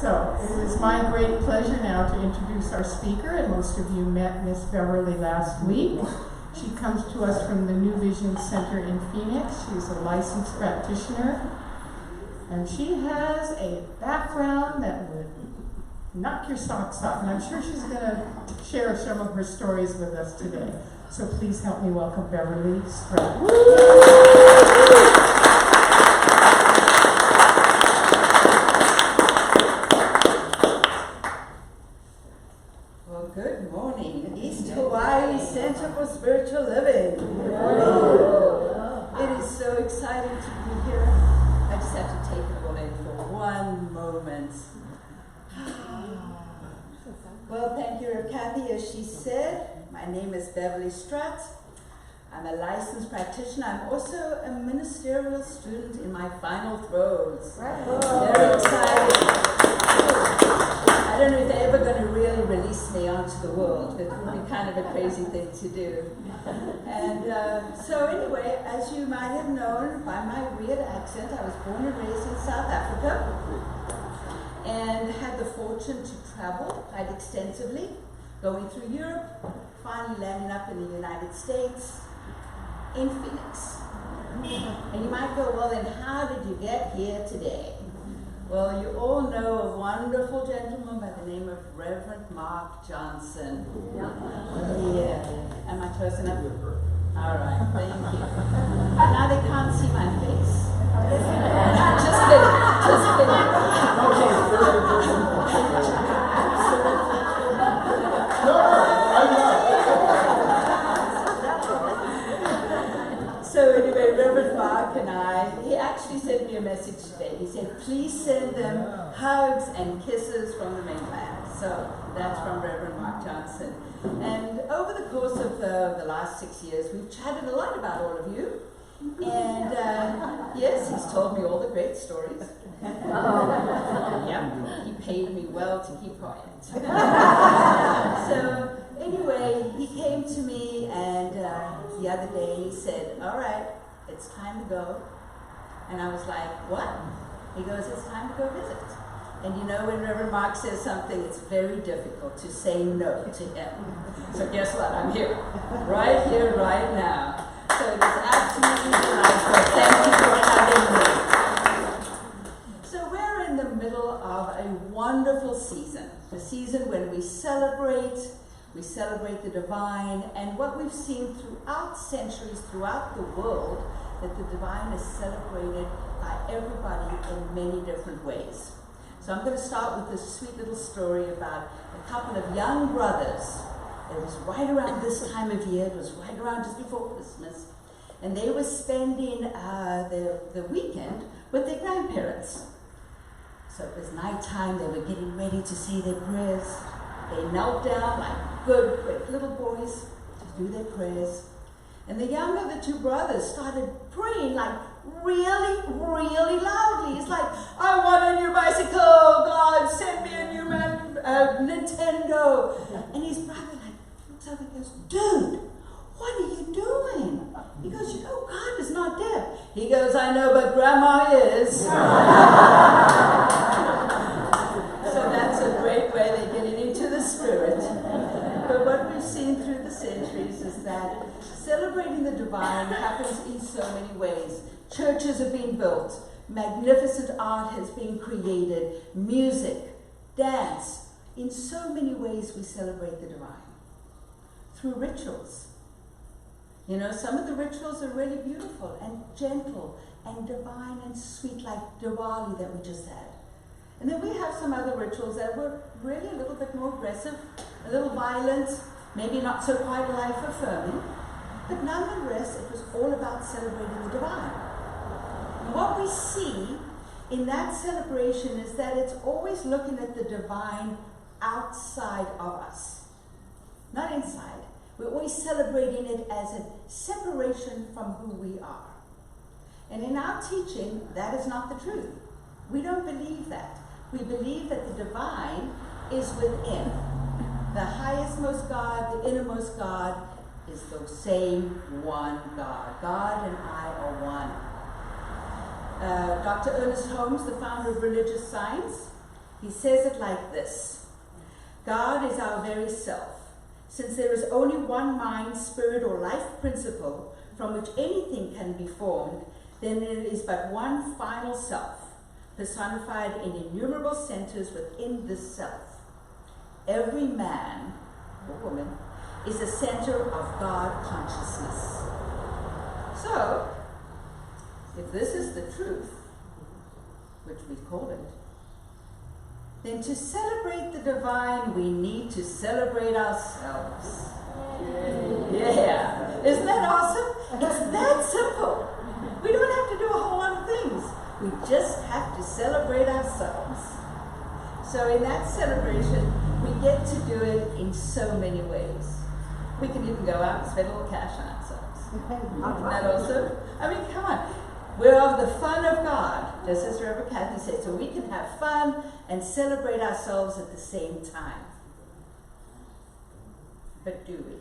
So it is my great pleasure now to introduce our speaker, and most of you met Miss Beverley last week. She comes to us from the New Vision Center in Phoenix. She's a licensed practitioner, and she has a background that would knock your socks off, and I'm sure she's going to share some of her stories with us today. So please help me welcome Beverley Strutt. Well, good morning, East Hawaii Center for Spiritual Living. It is so exciting to be here. I just have to take it all in for one moment. Well, thank you, Kathy. As she said, my name is Beverley Strutt. I'm a licensed practitioner. I'm also a ministerial student in my final throes. Very exciting. I don't know if they're ever going to really release me onto the world. It would be kind of a crazy thing to do. And so anyway, as you might have known by my weird accent, I was born and raised in South Africa and had the fortune to travel quite extensively, going through Europe, finally landing up in the United States, in Phoenix. And you might go, well, then how did you get here today? Well, you all know a wonderful gentleman by the name of Reverend Mark Johnson. Yeah. Am I close enough? All right, thank you. Now they can't see my face. Just kidding. So anyway, Reverend Mark and I, he actually sent me a message today. He said, please send them hugs and kisses from the mainland. So that's from Reverend Mark Johnson. And over the course of the last 6 years, we've chatted a lot about all of you. And yes, he's told me all the great stories. Yeah, he paid me well to keep quiet. So anyway, he came to me and the other day he said, all right, it's time to go. And I was like, what? He goes, it's time to go visit. And you know, when Reverend Mark says something, it's very difficult to say no to him. So guess what? I'm here, right now. So it is absolutely delightful. Thank you for having me. So we're in the middle of a wonderful season, the season when we celebrate the divine, and what we've seen throughout centuries, throughout the world, that the divine is celebrated by everybody in many different ways. So I'm going to start with this sweet little story about a couple of young brothers. It was right around this time of year. It was right around just before Christmas. And they were spending the weekend with their grandparents. So it was nighttime. They were getting ready to say their prayers. They knelt down like good, great little boys to do their prayers. And the younger of the two brothers started praying like really, really loudly. It's like, I want a new bicycle. God, send me a new Nintendo. And his brother looks up and goes, dude, what are you doing? He goes, you know, God is not dead. He goes, I know, but Grandma is. So that's a great way they're getting into the spirit. But what we've seen through the centuries is that celebrating the divine happens in so many ways. Churches are being built. Magnificent art has been created. Music, dance. In so many ways we celebrate the divine. Through rituals. You know, some of the rituals are really beautiful and gentle and divine and sweet, like Diwali that we just had. And then we have some other rituals that were really a little bit more aggressive, a little violent, maybe not so quite life-affirming, but nonetheless, it was all about celebrating the divine. And what we see in that celebration is that it's always looking at the divine outside of us, not inside. We're always celebrating it as a separation from who we are. And in our teaching, that is not the truth. We don't believe that. We believe that the divine is within. The highest most God, the innermost God, is the same one God. God and I are one. Dr. Ernest Holmes, the founder of religious science, He says it like this: God is our very self. Since there is only one mind, spirit, or life principle from which anything can be formed, then there is but one final self, personified in innumerable centers within this self. Every man or woman is a center of God consciousness. So, if this is the truth, which we call it, then to celebrate the divine, we need to celebrate ourselves. Yeah. Isn't that awesome? It's that simple. We don't have to do a whole lot of things. We just have to celebrate ourselves. So in that celebration, we get to do it in so many ways. We can even go out and spend a little cash on ourselves. Isn't that awesome? I mean, come on. We're of the fun of God, just as Reverend Kathy said, so we can have fun and celebrate ourselves at the same time. But do we?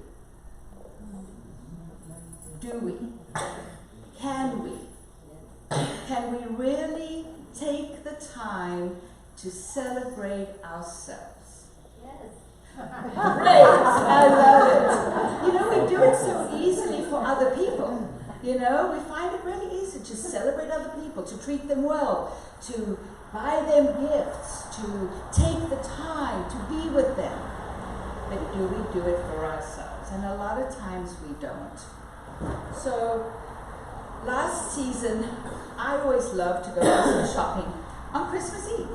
Do we? Can we? Can we really take the time to celebrate ourselves? Yes. Great! I love it. You know, we do it so easily for other people. You know, we find it really easy to celebrate other people, to treat them well, to buy them gifts, to take the time to be with them. But do we do it for ourselves? And a lot of times we don't. So, last season, I always loved to go shopping on Christmas Eve.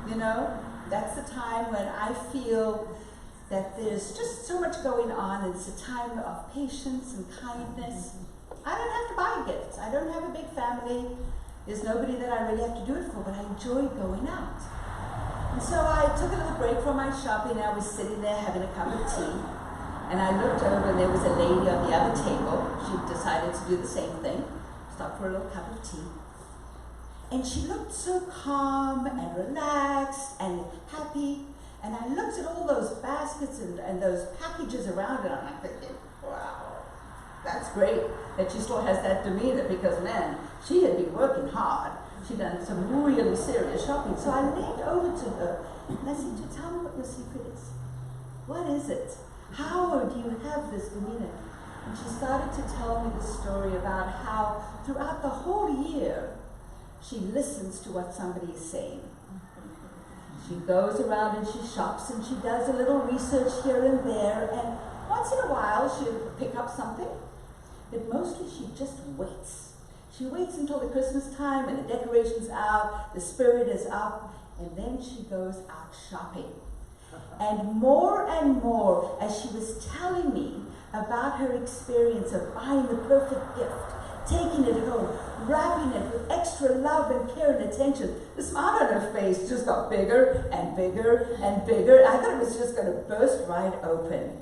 You know, that's the time when I feel that there's just so much going on, and it's a time of patience and kindness. I don't have to buy gifts. I don't have a big family. There's nobody that I really have to do it for, but I enjoy going out. And so I took a little break from my shopping. I was sitting there having a cup of tea, and I looked over and there was a lady on the other table. She decided to do the same thing, stopped for a little cup of tea. And she looked so calm and relaxed and happy. And I looked at all those baskets and those packages around it, and I'm thinking, wow. That's great that she still has that demeanor, because, man, she had been working hard. She'd done some really serious shopping. So I leaned over to her and I said, tell me what your secret is. What is it? How do you have this demeanor? And she started to tell me the story about how throughout the whole year, she listens to what somebody is saying. She goes around and she shops and she does a little research here and there, and once in a while she'll pick up something. But mostly she just waits. She waits until the Christmas time and the decorations out, the spirit is up, and then she goes out shopping. And more as she was telling me about her experience of buying the perfect gift, taking it home, wrapping it with extra love and care and attention, the smile on her face just got bigger and bigger and bigger. I thought it was just going to burst right open.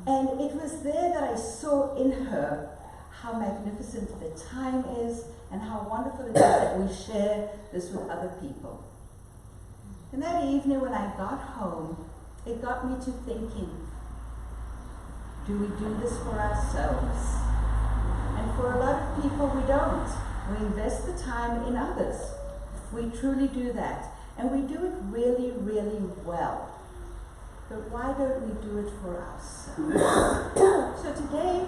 And it was there that I saw in her how magnificent the time is and how wonderful it is that we share this with other people. And that evening when I got home, it got me to thinking, do we do this for ourselves? And for a lot of people, we don't. We invest the time in others. We truly do that. And we do it really, really well. But why don't we do it for ourselves? So today,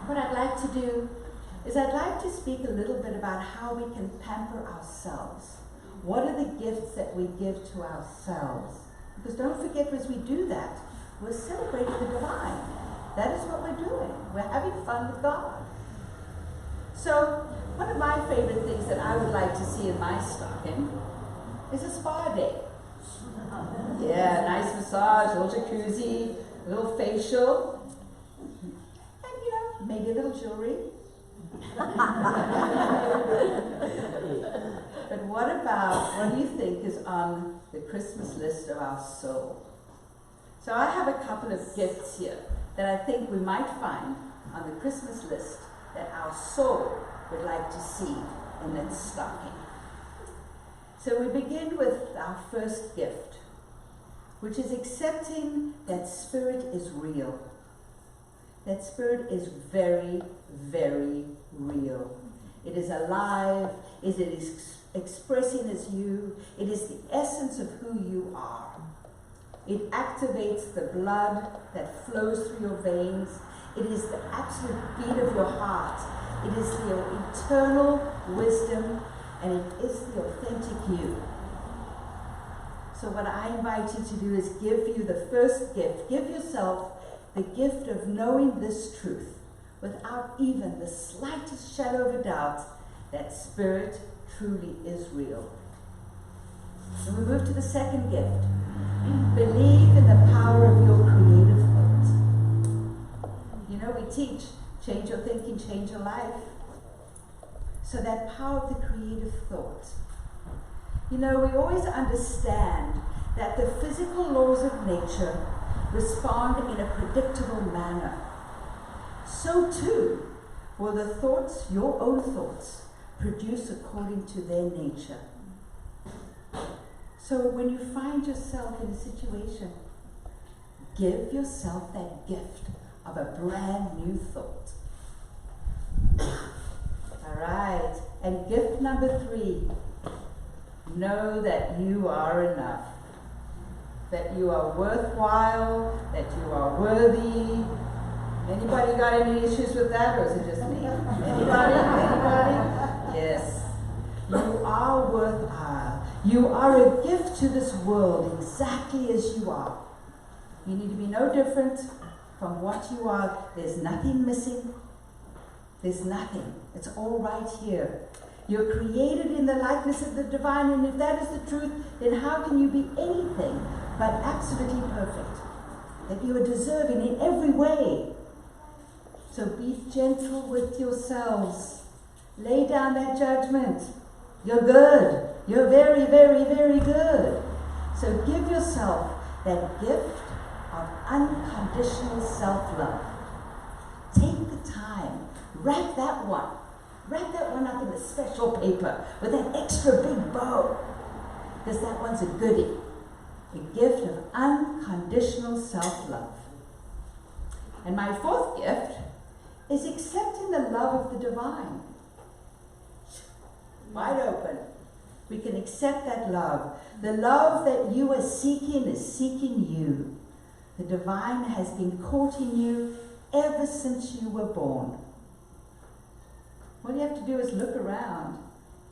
what I'd like to do is I'd like to speak a little bit about how we can pamper ourselves. What are the gifts that we give to ourselves? Because don't forget, as we do that, we're celebrating the divine. That is what we're doing. We're having fun with God. So, one of my favorite things that I would like to see in my stocking is a spa day. Yeah, nice massage, a little jacuzzi, a little facial, and maybe a little jewelry. But what do you think is on the Christmas list of our soul? So I have a couple of gifts here that I think we might find on the Christmas list that our soul would like to see in its stocking. So we begin with our first gift, which is accepting that spirit is real. That spirit is very, very real. It is alive. It is expressing as you. It is the essence of who you are. It activates the blood that flows through your veins. It is the absolute beat of your heart. It is your eternal wisdom, and it is the authentic you. So what I invite you to do is give you the first gift. Give yourself the gift of knowing this truth without even the slightest shadow of a doubt that spirit truly is real. So we move to the second gift. Believe in the power of your creative thought. You know, we teach, change your thinking, change your life. So that power of the creative thought. You know, we always understand that the physical laws of nature respond in a predictable manner. So too will the thoughts, your own thoughts, produce according to their nature. So when you find yourself in a situation, give yourself that gift of a brand new thought. All right, and gift number 3, know that you are enough, that you are worthwhile, that you are worthy. Anybody got any issues with that, or is it just me? Anybody? Yes. You are worthwhile. You are a gift to this world exactly as you are. You need to be no different from what you are. There's nothing missing. There's nothing. It's all right here. You're created in the likeness of the divine, and if that is the truth, then how can you be anything but absolutely perfect? That you are deserving in every way. So be gentle with yourselves. Lay down that judgment. You're good. You're very, very, very good. So give yourself that gift of unconditional self-love. Take the time. Wrap that one up in a special paper with that extra big bow. Because that one's a goodie. A gift of unconditional self-love. And my 4th gift is accepting the love of the divine. Wide open. We can accept that love. The love that you are seeking is seeking you. The divine has been courting you ever since you were born. All you have to do is look around,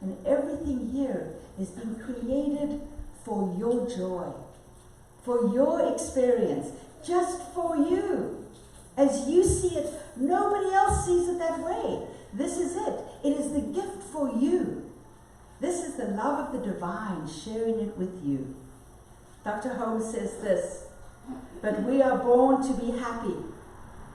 and everything here is being created for your joy, for your experience, just for you. As you see it, nobody else sees it that way. This is it. It is the gift for you. This is the love of the divine sharing it with you. Dr. Holmes says this, but we are born to be happy,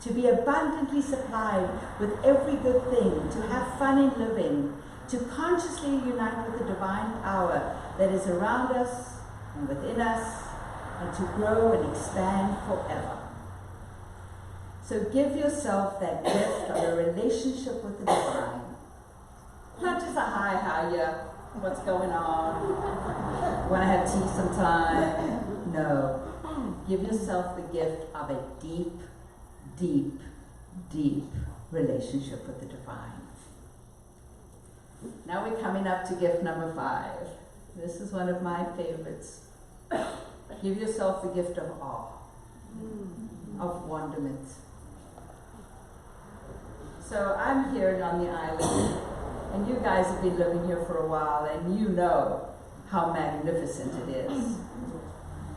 to be abundantly supplied with every good thing, to have fun in living, to consciously unite with the divine power that is around us and within us, and to grow and expand forever. So give yourself that gift of a relationship with the divine. Not just a hi, how ya, what's going on, want to have tea sometime. No. Give yourself the gift of a deep, deep, deep relationship with the divine. Now we're coming up to gift number 5. This is one of my favorites. Give yourself the gift of awe, of wonderment. So I'm here on the island, and you guys have been living here for a while, and you know how magnificent it is.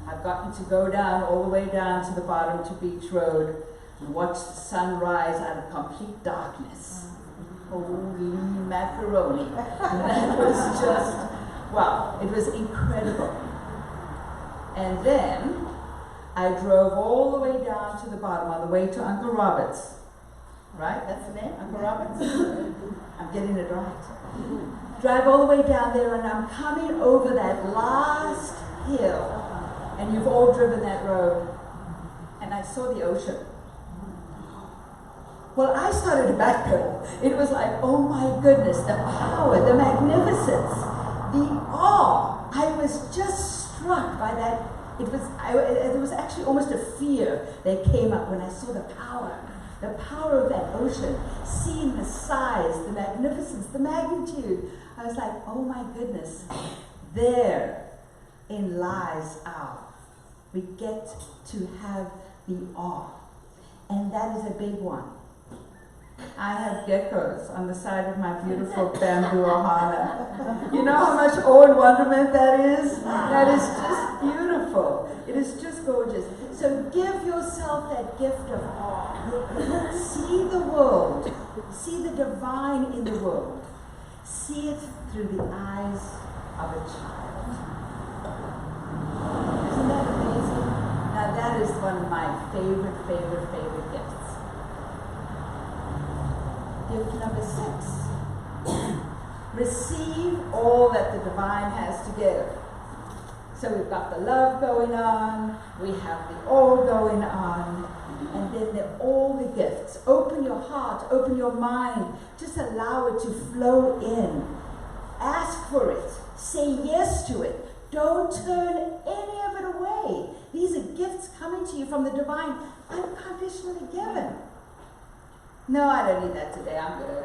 I've gotten to go down, all the way down to the bottom to Beach Road, and watch the sun rise out of complete darkness. Holy macaroni. That was just, wow, it was incredible. And then I drove all the way down to the bottom on the way to Uncle Robert's. Right? That's the name? Uncle Robert's? I'm getting it right. Drive all the way down there, and I'm coming over that last hill. And you've all driven that road. And I saw the ocean. Well, I started to backpedal. It was like, oh my goodness, the power, the magnificence, the awe. I was just struck by that. It was actually almost a fear that came up when I saw the power The power of that ocean, seeing the size, the magnificence, the magnitude. I was like, oh my goodness, therein lies our. We get to have the awe. And that is a big one. I have geckos on the side of my beautiful bamboo ohana. You know how much awe and wonderment that is? That is just beautiful. It is just gorgeous. So give yourself that gift of awe. See the world. See the divine in the world. See it through the eyes of a child. Isn't that amazing? Now that is one of my favorite gifts. Gift number 6. Receive all that the divine has to give. So we've got the love going on, we have the awe going on, and then all the gifts. Open your heart, open your mind, just allow it to flow in. Ask for it, say yes to it. Don't turn any of it away. These are gifts coming to you from the divine, unconditionally given. No, I don't need that today, I'm good.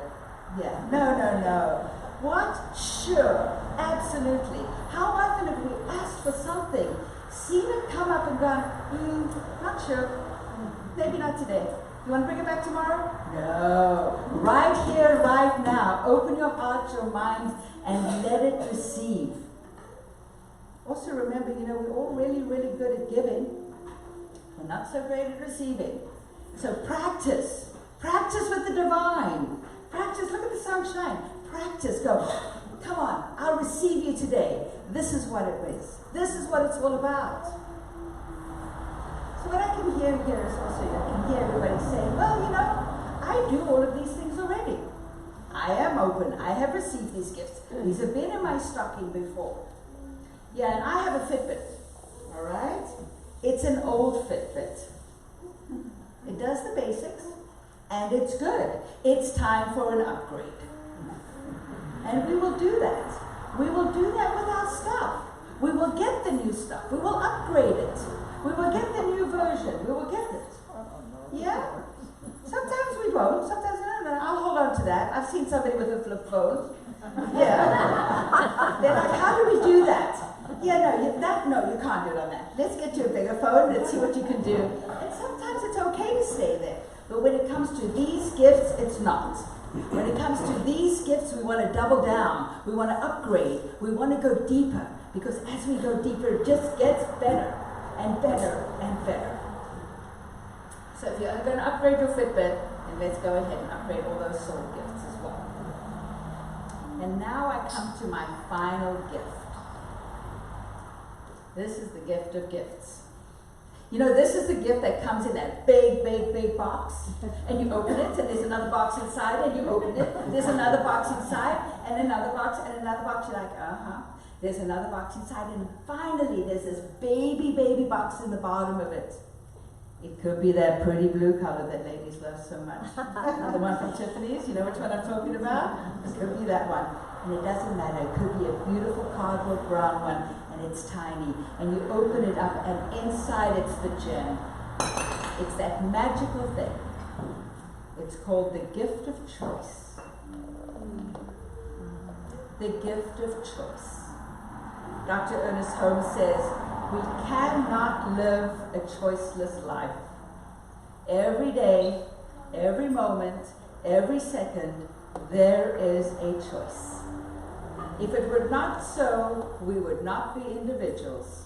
Yeah, no. What? Sure, absolutely. How often have we asked for something, seen it come up and gone, not sure, maybe not today. You want to bring it back tomorrow? No. Right here, right now, open your heart, your mind, and let it receive. Also remember, we're all really good at giving. We're not so great at receiving. So practice. Practice with the divine. Practice, look at the sunshine. Practice, go. Come on, I'll receive you today. This is what it is. This is what it's all about. So what I can hear here is also, I can hear everybody saying, well, I do all of these things already. I am open. I have received these gifts. These have been in my stocking before. Yeah, and I have a Fitbit. All right? It's an old Fitbit. It does the basics. And it's good. It's time for an upgrade. And we will do that. We will do that with our stuff. We will get the new stuff. We will upgrade it. We will get the new version. We will get it. Yeah? Sometimes we won't. Sometimes, no. I'll hold on to that. I've seen somebody with a flip phone. Yeah. They're like, how do we do that? Yeah, no, you can't do it on that. Let's get you a bigger phone. Let's see what you can do. And sometimes it's okay to stay there. But when it comes to these gifts, it's not. When it comes to these gifts, we want to double down. We want to upgrade. We want to go deeper. Because as we go deeper, it just gets better and better and better. So if you're going to upgrade your Fitbit, then let's go ahead and upgrade all those soul gifts as well. And now I come to my final gift. This is the gift of gifts. This is the gift that comes in that big box. And you open it, and there's another box inside, and you open it, there's another box inside, and another box, and another box. You're like, There's another box inside, and finally there's this baby box in the bottom of it. It could be that pretty blue color that ladies love so much. The one from Tiffany's, you know which one I'm talking about? It could be that one. And it doesn't matter, it could be a beautiful cardboard brown one, and it's tiny. And you open it up, and inside it's the gem. It's that magical thing. It's called the gift of choice. The gift of choice. Dr. Ernest Holmes says, we cannot live a choiceless life. Every day, every moment, every second, there is a choice. If it were not so, we would not be individuals.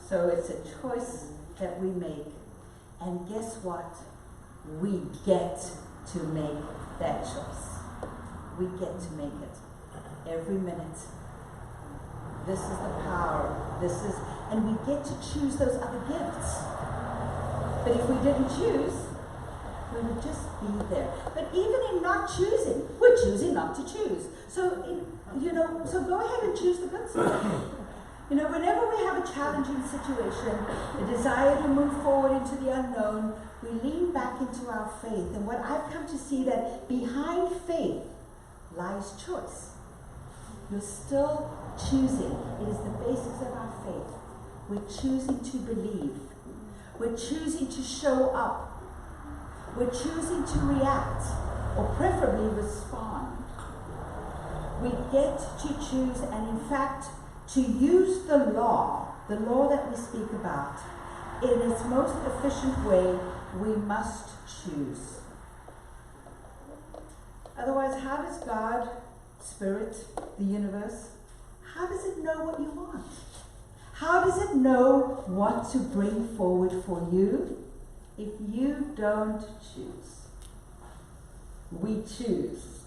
So it's a choice that we make. And guess what? We get to make that choice. We get to make it every minute. This is the power. And we get to choose those other gifts. But if we didn't choose, we would just be there. But even in not choosing, we're choosing not to choose. So, so go ahead and choose the good stuff. Whenever we have a challenging situation, a desire to move forward into the unknown, we lean back into our faith. And what I've come to see that behind faith lies choice. You're still choosing. It is the basics of our faith. We're choosing to believe. We're choosing to show up We're choosing to react, or preferably respond. We get to choose, and in fact, to use the law that we speak about, in its most efficient way, we must choose. Otherwise, how does God, Spirit, the universe, how does it know what you want? How does it know what to bring forward for you if you don't choose? We choose.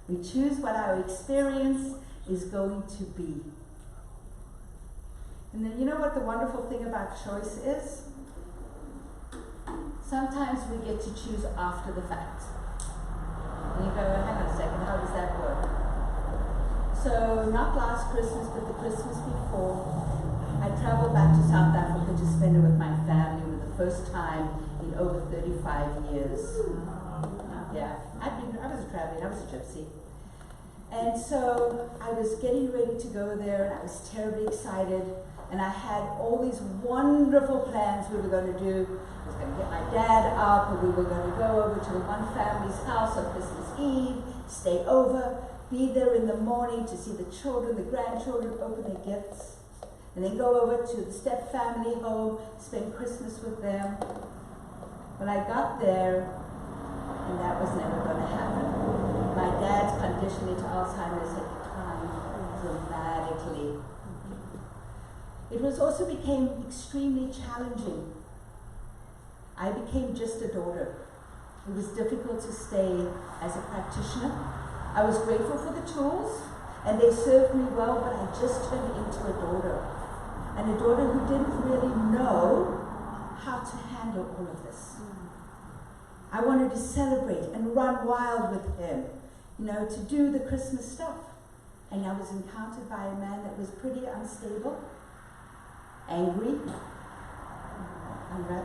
We choose what our experience is going to be. And then you know what the wonderful thing about choice is? Sometimes we get to choose after the fact. And you go, hang on a second, how does that work? So not last Christmas, but the Christmas before, I traveled back to South Africa to spend it with my family for the first time in over 35 years. Yeah, I was traveling, I was a gypsy. And so I was getting ready to go there, and I was terribly excited, and I had all these wonderful plans we were going to do. I was going to get my dad up, and we were going to go over to one family's house on Christmas Eve, stay over, be there in the morning to see the children, the grandchildren open their gifts, and then go over to the step family home, spend Christmas with them. When I got there, and that was never going to happen. My dad's condition into Alzheimer's had declined dramatically. It also became extremely challenging. I became just a daughter. It was difficult to stay as a practitioner. I was grateful for the tools, and they served me well, but I just turned into a daughter. And a daughter who didn't really know how to handle all of this. I wanted to celebrate and run wild with him, to do the Christmas stuff. And I was encountered by a man that was pretty unstable, angry,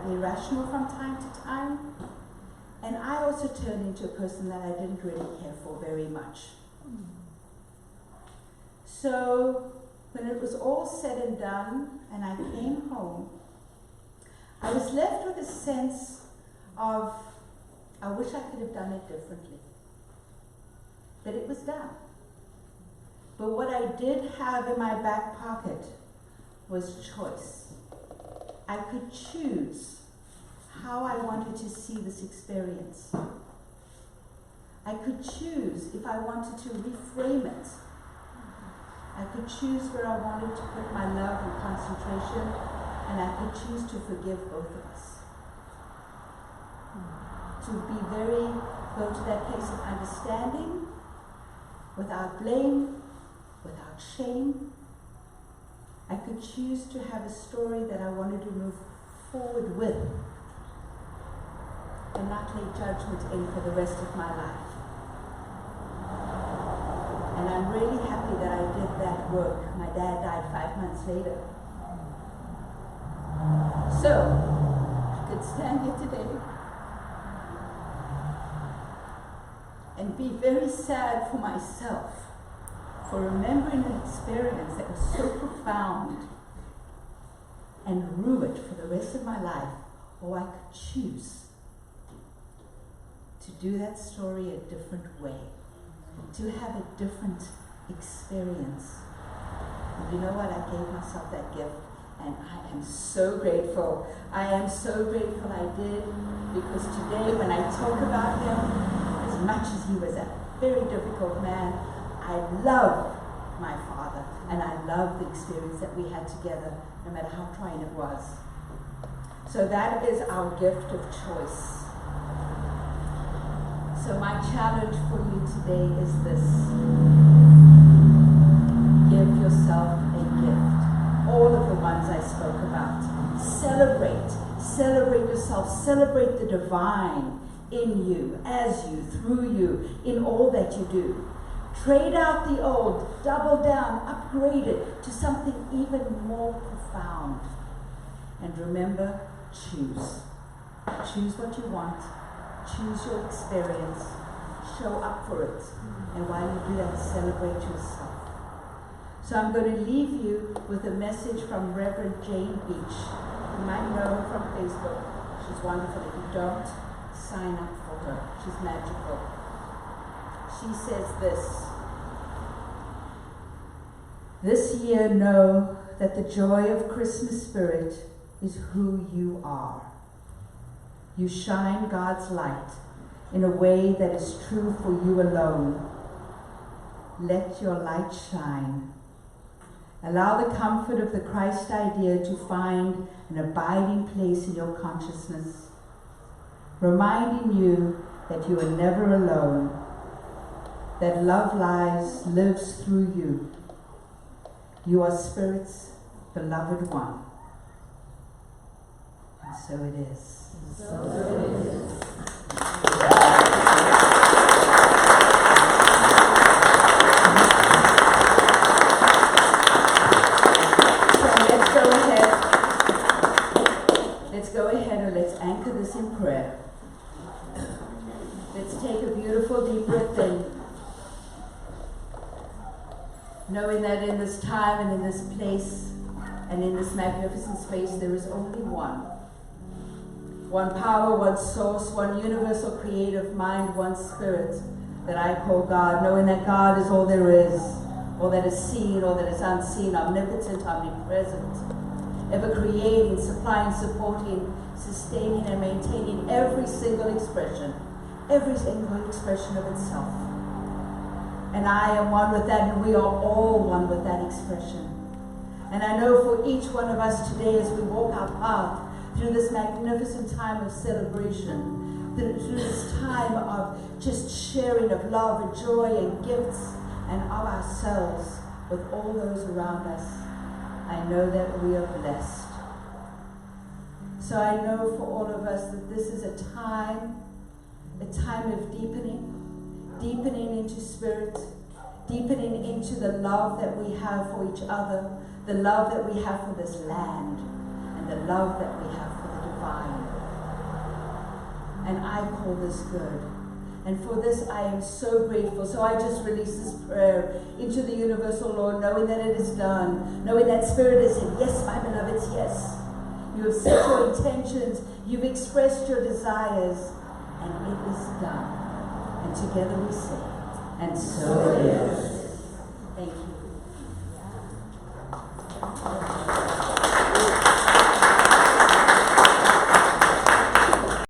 irrational from time to time. And I also turned into a person that I didn't really care for very much. So when it was all said and done, and I came home, I was left with a sense of, I wish I could have done it differently. But it was done. But what I did have in my back pocket was choice. I could choose how I wanted to see this experience. I could choose if I wanted to reframe it. I could choose where I wanted to put my love and concentration, and I could choose to forgive both of us. To go to that place of understanding, without blame, without shame. I could choose to have a story that I wanted to move forward with, and not lay judgment in for the rest of my life. And I'm really happy that I did that work. My dad died 5 months later. So, I could stand here today and be very sad for myself for remembering an experience that was so profound and rue it for the rest of my life, or I could choose to do that story a different way, to have a different experience. And you know what? I gave myself that gift, and I am so grateful. I am so grateful I did, because today when I talk about him, as much as he was a very difficult man, I love my father, and I love the experience that we had together, no matter how trying it was. So that is our gift of choice. So my challenge for you today is this. Give yourself a gift. All of the ones I spoke about. Celebrate. Celebrate yourself. Celebrate the divine in you, as you, through you, in all that you do. Trade out the old, double down, upgrade it to something even more profound. And remember, choose. Choose what you want. Choose your experience. Show up for it. And while you do that, celebrate yourself. So I'm going to leave you with a message from Reverend Jane Beach. You might know her from Facebook. She's wonderful. If you don't, sign up for her. She's magical. She says this: this year know that the joy of Christmas spirit is who you are. You shine God's light in a way that is true for you alone. Let your light shine. Allow the comfort of the Christ idea to find an abiding place in your consciousness, reminding you that you are never alone, that love lives through you. You are Spirit's beloved one. And so it is. So it is. Let's go ahead and let's anchor this in prayer. Let's take a beautiful deep breath in, knowing that in this time and in this place and in this magnificent space there is only one. One power, one source, one universal creative mind, one spirit that I call God, knowing that God is all there is, all that is seen, all that is unseen, omnipotent, omnipresent, ever creating, supplying, supporting, sustaining, and maintaining every single expression of itself. And I am one with that, and we are all one with that expression. And I know for each one of us today, as we walk our path through this magnificent time of celebration, through this time of just sharing of love and joy and gifts and of ourselves with all those around us, I know that we are blessed. So I know for all of us that this is a time of deepening into spirit, deepening into the love that we have for each other, the love that we have for this land, and the love that we have for the divine. And I call this good. And for this I am so grateful. So I just release this prayer into the universal Lord, knowing that it is done, knowing that Spirit is in. Yes, my beloveds, yes. You have set your intentions, you've expressed your desires, and it is done. And together we say, and so it